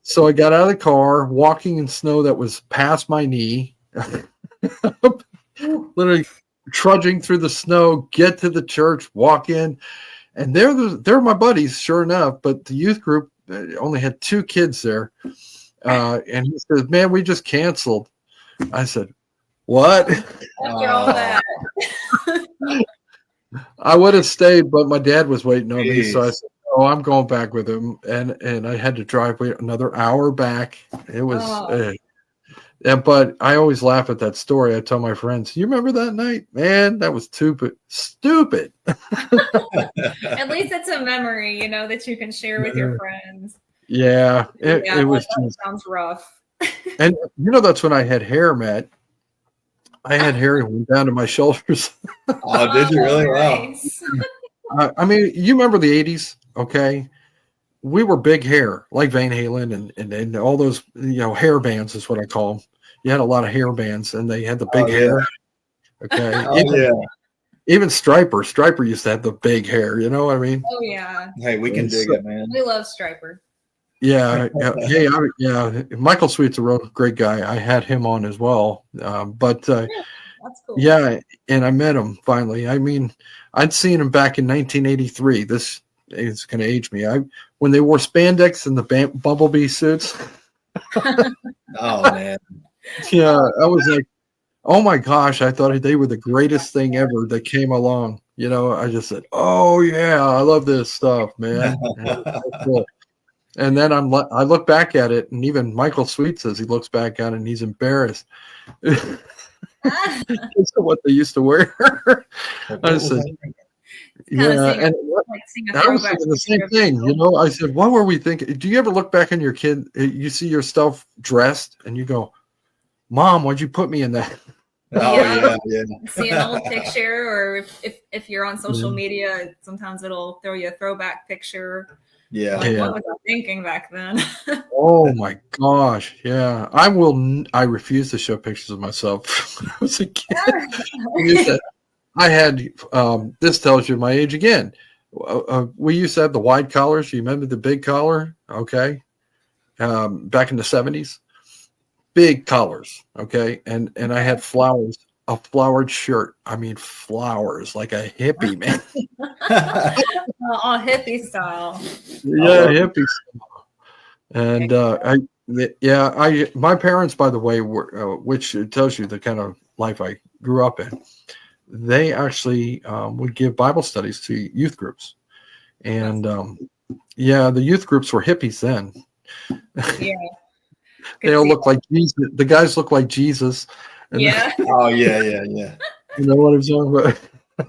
So I got out of the car, walking in snow that was past my knee, literally trudging through the snow, get to the church, walk in, and they're my buddies, sure enough. But the youth group only had 2 kids there, and he said, "Man, we just canceled." I said, "What?" After all that. I would have stayed, but my dad was waiting on me, so I Jeez. said, "Oh, I'm going back with him," and I had to drive another hour back. It was, Oh. but I always laugh at that story. I tell my friends, "You remember that night, man? That was stupid." At least it's a memory, that you can share with your friends. Yeah, Yeah, it was. that sounds rough. And that's when I had hair, Matt. I had hair that went down to my shoulders. Oh, did you really? Wow. Nice. I mean, you remember the '80s, okay? We were big hair, like Van Halen and all those, hair bands is what I call them. You had a lot of hair bands, and they had the big Oh, yeah. hair. Okay, Oh, yeah. even Striper used to have the big hair. You know what I mean? Oh yeah. Hey, we can It's, dig it, man. We love Striper. Yeah, hey, Michael Sweet's a real great guy. I had him on as well, but That's cool. yeah, and I met him finally. I mean, I'd seen him back in 1983. This is going to age me. When they wore spandex and the bumblebee suits. Oh man. Yeah, I was like, oh my gosh, I thought they were the greatest thing ever that came along. I just said, oh yeah, I love this stuff, man. Cool. And then I look back at it, and even Michael Sweet says he looks back at it and he's embarrassed. It's what they used to wear. I said, yeah, and Like seeing a I was throwback thinking the same picture of thing. yourself. I said, what were we thinking? Do you ever look back on your kid? You see yourself dressed, and you go, "Mom, why'd you put me in that?" Oh Yeah. yeah. See an old picture, or if you're on social Mhm. media, sometimes it'll throw you a throwback picture. Yeah. Like, Yeah. what was I thinking back then? Oh my gosh, yeah. I refuse to show pictures of myself when I was a kid. I had this tells you my age again. we used to have the wide collars. You remember the big collar? Okay. Back in the 70s, big collars. Okay. And I had flowers, a flowered shirt. I mean, flowers, like a hippie, man. All hippie style. Yeah, hippie. And my parents, by the way, were, which tells you the kind of life I grew up in. They actually would give Bible studies to youth groups, and the youth groups were hippies then. Yeah. They all look like Jesus. The guys look like Jesus. And Yeah. Oh yeah. you know what I'm talking about.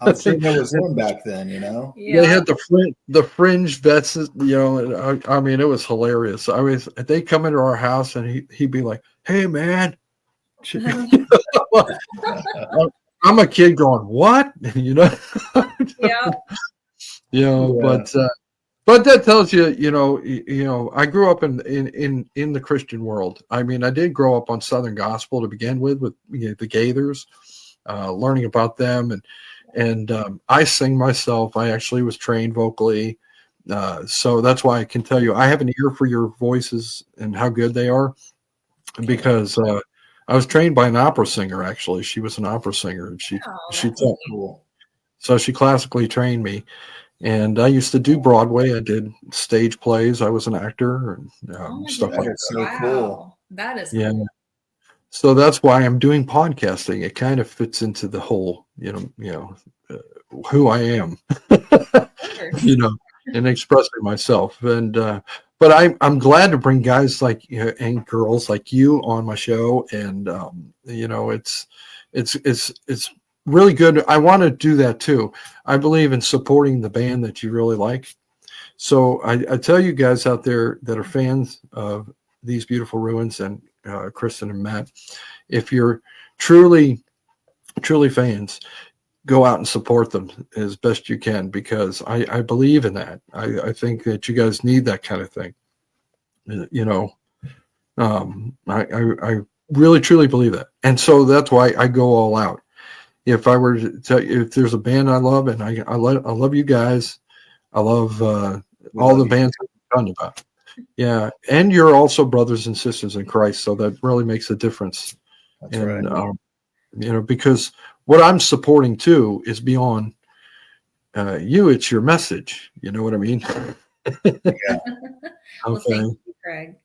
I'm sure there was one back then, you know. Yeah. They had the fringe vests, you know. And I mean, it was hilarious. They come into our house and he'd be like, "Hey, man." I'm a kid going, "What?" You know. Yeah. But that tells you, you know, I grew up in the Christian world. I mean, I did grow up on Southern gospel to begin with the Gaithers, learning about them, and I sing myself. I actually was trained vocally, so that's why I can tell you I have an ear for your voices and how good they are, because I was trained by an opera singer. Actually, she was an opera singer, and she taught. Cool. So she classically trained me. And I used to do Broadway. I did stage plays. I was an actor and stuff like that. That's so cool. That is Yeah. cool. So that's why I'm doing podcasting. It kind of fits into the whole, who I am, and expressing myself. And but I'm glad to bring guys like and girls like you on my show. And it's really good. I want to do that too. I believe in supporting the band that you really like. So I tell you guys out there that are fans of These Beautiful Ruins and Kristen and Matt, if you're truly fans, go out and support them as best you can, because I believe in that. I think that you guys need that kind of thing. I really truly believe that. And so that's why I go all out. If I were to tell you, if there's a band I love, and I love you guys, I love all the bands I've done about. Yeah, and you're also brothers and sisters in Christ, so that really makes a difference. That's right. Because what I'm supporting too is beyond you. It's your message. You know what I mean? Yeah. Well, Okay. thank you, Craig.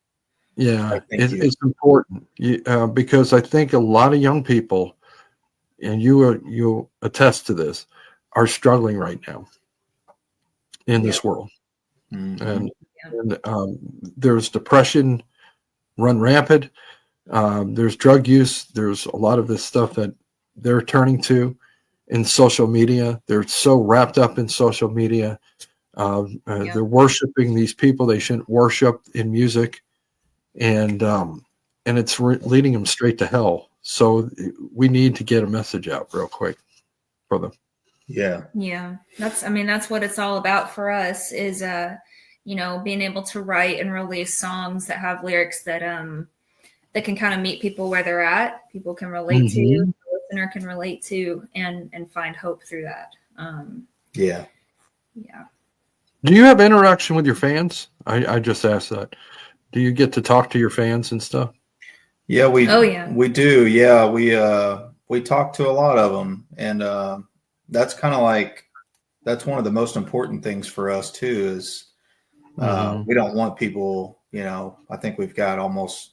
Yeah, Thank you. it's important because I think a lot of young people, and you'll attest to this, are struggling right now in this world. Mhm. And there's depression run rampant. There's drug use. There's a lot of this stuff that they're turning to in social media. They're so wrapped up in social media. They're worshiping these people they shouldn't worship in music, and it's leading them straight to hell. So we need to get a message out real quick for them. Yeah. Yeah, that's what it's all about for us is being able to write and release songs that have lyrics that that can kind of meet people where they're at. People can relate to, the listener can relate to, and find hope through that. Yeah. Yeah. Do you have interaction with your fans? I just asked that. Do you get to talk to your fans and stuff? Yeah, we do. Yeah, we talk to a lot of them, and that's kind of like that's one of the most important things for us too. Is we don't want people. I think we've got almost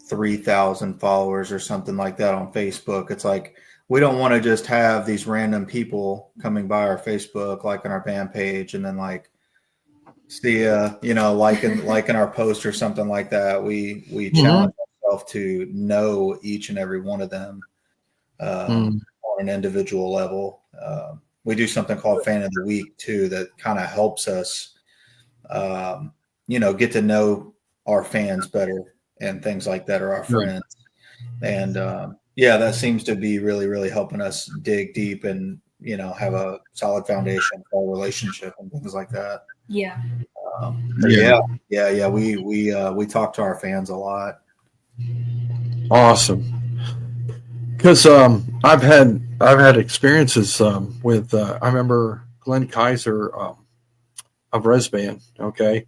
3,000 followers or something like that on Facebook. It's like we don't want to just have these random people coming by our Facebook, liking our band page, and then like see liking our post or something like that. We challenge ourselves to know each and every one of them on an individual level. We do something called Fan of the Week too that kind of helps us get to know our fans better and things like that, or our friends. And that seems to be really, really helping us dig deep and have a solid foundation for our relationship and things like that. Yeah. We talk to our fans a lot. Awesome. Because I've had experiences with. I remember Glenn Kaiser of Res Band. Okay.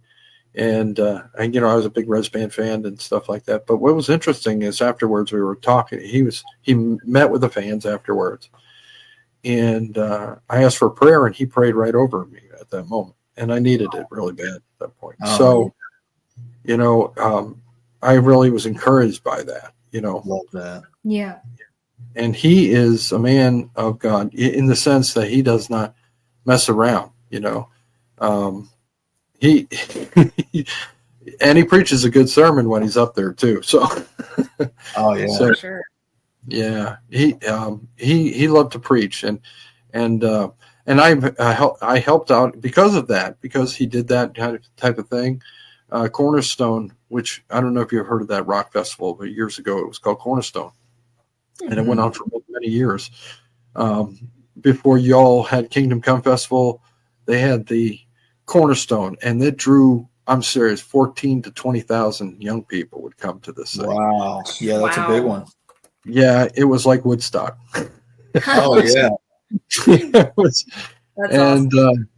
And you know, I was a big Res Band fan and stuff like that. But what was interesting is afterwards we were talking. He met with the fans afterwards, and I asked for prayer, and he prayed right over me at that moment, and I needed it really bad at that point. Oh, So, you know, I really was encouraged by that. You know, love that. Yeah. and he is a man of God in the sense that he does not mess around. You know, he and he preaches a good sermon when he's up there too. So, Oh yeah. So- For sure. yeah, he loved to preach, and I helped out because of that, because he did that type of thing. Cornerstone, which I don't know if you've heard of that rock festival, but years ago it was called Cornerstone, and it went on for many years. Before y'all had Kingdom Come Festival, they had the Cornerstone, and it drew, I'm serious, 14 to 20,000 young people would come to this thing. Wow. Yeah, that's a big Wow. one. Yeah, it was like Woodstock. Oh yeah. It was, That's and awesome.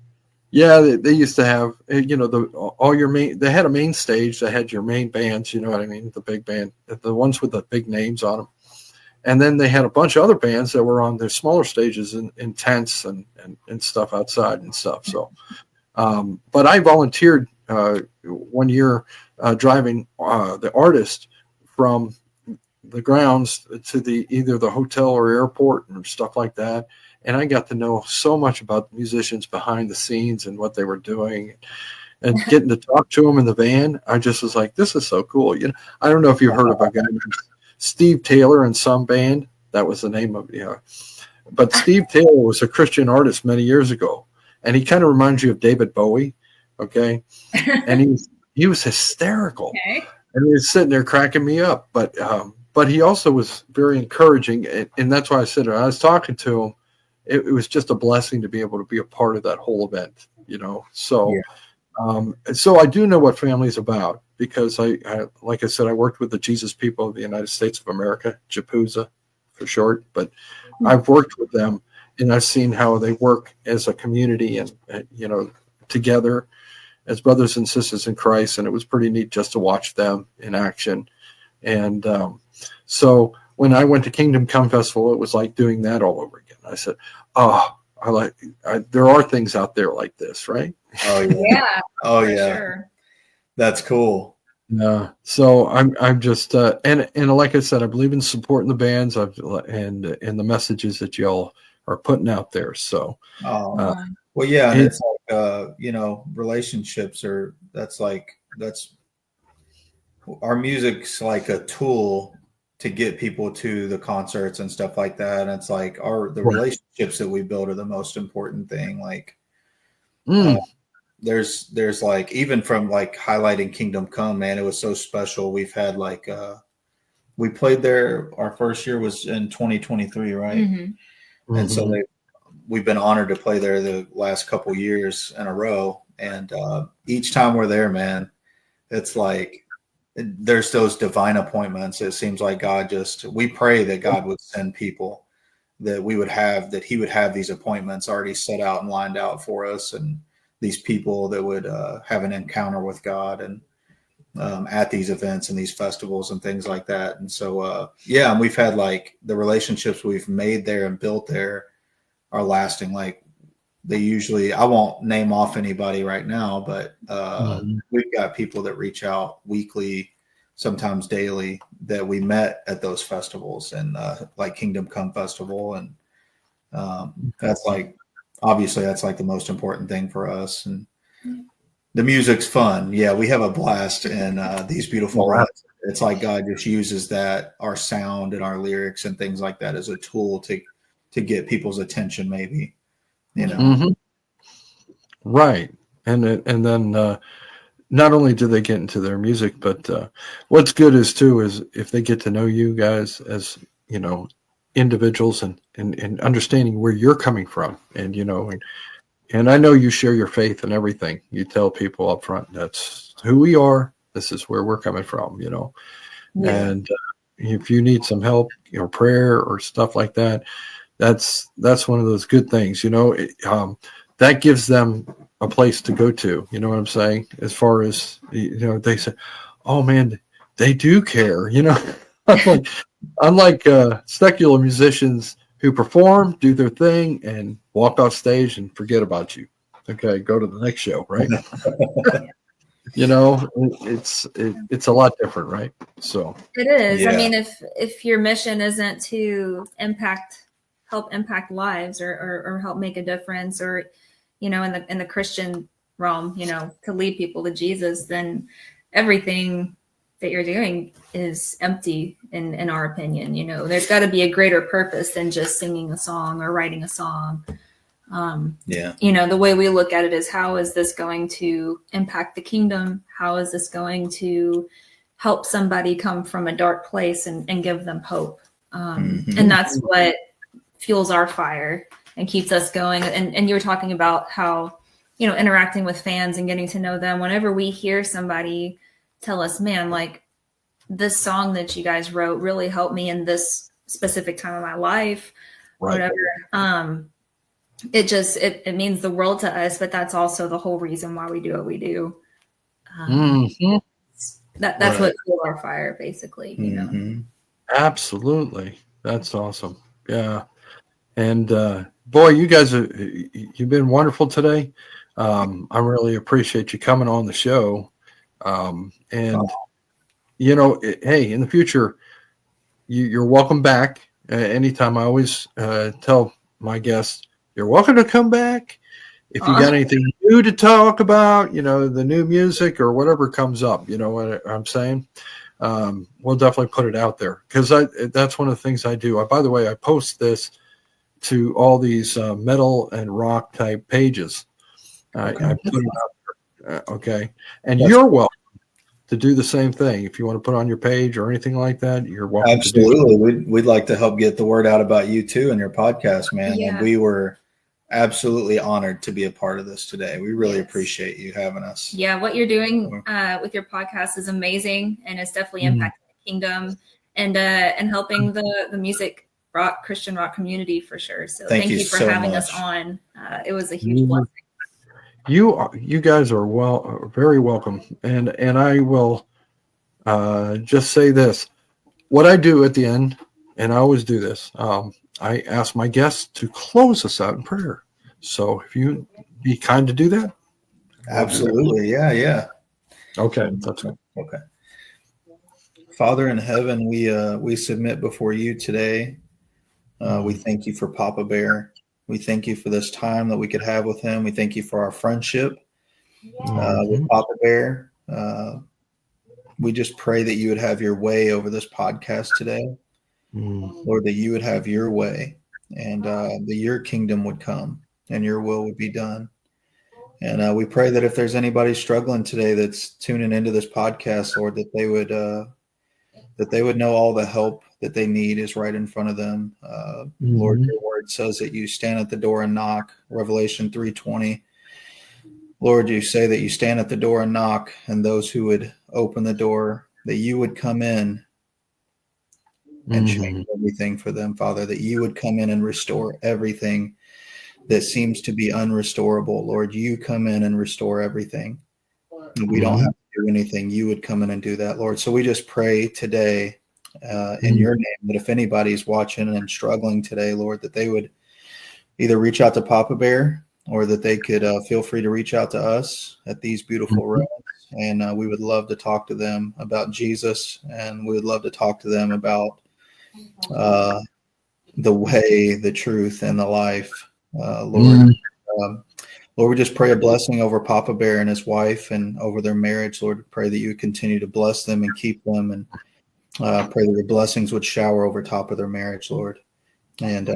yeah, they used to have, you know, they had a main stage that had your main bands, you know what I mean, the big band, the ones with the big names on them, and then they had a bunch of other bands that were on their smaller stages in tents and stuff outside and stuff. So but I volunteered 1 year driving the artist from the grounds to either the hotel or airport and stuff like that. And I got to know so much about musicians behind the scenes and what they were doing, and getting to talk to them in the van. I just was like, this is so cool. You know, I don't know if you've heard of a guy named Steve Taylor and Some Band. That was the name of, but Steve Taylor was a Christian artist many years ago, and he kind of reminds you of David Bowie. Okay. And he was hysterical. Okay. And he was sitting there cracking me up, but he also was very encouraging, and that's why I said, when I was talking to him, it was just a blessing to be able to be a part of that whole event, you know. So, so I do know what family is about, because I like I said, I worked with the Jesus People of the United States of America, JAPUSA for short, but I've worked with them, and I've seen how they work as a community and you know, together as brothers and sisters in Christ, and it was pretty neat just to watch them in action. And so when I went to Kingdom Come Festival, it was like doing that all over again. I said, "Oh, there are things out there like this, right?" Oh yeah. Yeah. Oh For yeah. sure. That's cool. So I'm just and like I said, I believe in supporting the bands and the messages that y'all are putting out there. So Oh well, yeah, and it's like you know, relationships that's our music's like a tool to get people to the concerts and stuff like that. And it's like the relationships that we build are the most important thing. Like there's like, even from like highlighting Kingdom Come, man, it was so special. We've had like we played there, our first year was in 2023, right? Mm-hmm. And so we've been honored to play there the last couple years in a row. And each time we're there, man, it's like there's those divine appointments. It seems like we pray that God would send people, that he would have these appointments already set out and lined out for us, and these people that would have an encounter with God and at these events and these festivals and things like that. And so, and we've had like the relationships we've made there and built there are lasting. Like I won't name off anybody right now, but we've got people that reach out weekly, sometimes daily, that we met at those festivals, and like Kingdom Come Festival. And that's like, obviously that's like the most important thing for us. And the music's fun. Yeah, we have a blast in these beautiful runs. It's like God just uses our sound and our lyrics and things like that as a tool to get people's attention, maybe, you know. Right. And then not only do they get into their music, but what's good is if they get to know you guys as, you know, individuals and understanding where you're coming from, and you know, and I know you share your faith and everything. You tell people up front, that's who we are. This is where we're coming from, you know. Yeah. And if you need some help, you know, prayer or stuff like that, that's one of those good things, you know. that gives them a place to go to. You know what I'm saying? As far as, they say, oh man, they do care, unlike secular musicians who perform, do their thing, and walk off stage and forget about you. Okay, go to the next show, right? It's a lot different, right? So It is. Yeah. I mean, if your mission isn't to help impact lives or help make a difference, or in the Christian realm, to lead people to Jesus, then everything that you're doing is empty in our opinion. There's got to be a greater purpose than just singing a song or writing a song. Yeah. The way we look at it is, how is this going to impact the kingdom? How is this going to help somebody come from a dark place and give them hope? And that's what fuels our fire and keeps us going. And you were talking about how, interacting with fans and getting to know them. Whenever we hear somebody tell us, man, like, this song that you guys wrote really helped me in this specific time of my life, right. whatever. It means the world to us, but that's also the whole reason why we do what we do. That's Right. what fuels our fire, basically. Absolutely. That's awesome. Yeah. And boy, you guys you've been wonderful today. I really appreciate you coming on the show. Hey, in the future, you're welcome back anytime. I always tell my guests, you're welcome to come back. If you got anything new to talk about, the new music or whatever comes up, you know what I'm saying? We'll definitely put it out there, because that's one of the things I do. By the way, I post this to all these metal and rock type pages. I put it out there. Okay. And you're welcome to do the same thing. If you want to put on your page or anything like that, you're welcome. Absolutely. To do We'd like to help get the word out about you too and your podcast, man. Yeah. And we were absolutely honored to be a part of this today. We really Yes. appreciate you having us. Yeah, what you're doing with your podcast is amazing, and it's definitely impacting the kingdom and helping the Christian rock community for sure. So thank you for so having much. us on. It was a huge blessing. You guys are very welcome. And I will just say this. What I do at the end, and I always do this, I ask my guests to close us out in prayer. So if you be kind to do that. Absolutely. Yeah. Okay. That's good. Okay. Father in heaven, we submit before you today. We thank you for Papa Bear. We thank you for this time that we could have with him. We thank you for our friendship with Papa Bear. We just pray that you would have your way over this podcast today. Lord, that you would have your way, and that your kingdom would come and your will would be done. And we pray that if there's anybody struggling today that's tuning into this podcast, Lord, that they would know all the help that they need is right in front of them. Lord, your word says that you stand at the door and knock. Revelation 3:20. Lord, you say that you stand at the door and knock, and those who would open the door, that you would come in and change everything for them, Father, that you would come in and restore everything that seems to be unrestorable. Lord, you come in and restore everything. And we don't have to do anything. You would come in and do that, Lord. So we just pray today in your name that if anybody's watching and struggling today, Lord, that they would either reach out to Papa Bear or that they could feel free to reach out to us at these beautiful rooms. And we would love to talk to them about Jesus, and we would love to talk to them about the way, the truth, and the life, Lord. Lord, we just pray a blessing over Papa Bear and his wife and over their marriage. Lord, pray that you would continue to bless them and keep them, and pray that your blessings would shower over top of their marriage, Lord. And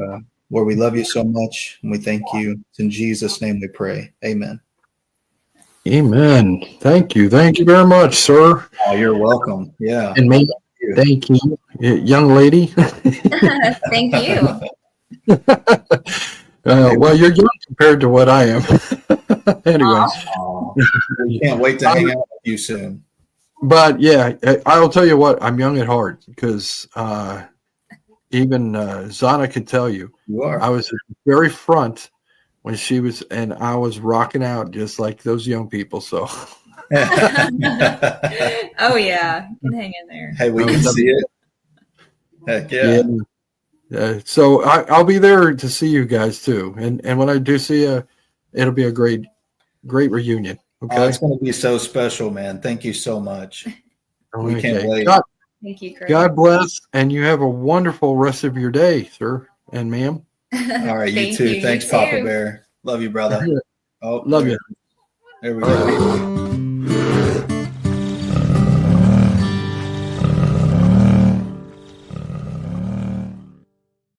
Lord, we love you so much, and we thank you. It's in Jesus' name we pray. Amen. Amen. Thank you. Thank you very much, sir. Oh, you're welcome. Yeah. And me. Thank you, young lady. Thank you. Well, you're young compared to what I am. Anyways, Can't wait to hang out with you soon. but yeah, I'll tell you what, I'm young at heart, because even Zana could tell you, You are. I was at the very front when she was, and I was rocking out just like those young people. So Oh yeah, you can hang in there. Hey, we can see it. Heck yeah. So I'll be there to see you guys too. And when I do see you, it'll be a great reunion. Okay. Oh, it's going to be so special, man. Thank you so much. We can't Okay. wait. Thank you, Chris. God bless, and you have a wonderful rest of your day, sir and ma'am. All right, you Thank too. you, Thanks, you Papa too. Bear. Love you, brother. Oh, Love you. There we All go.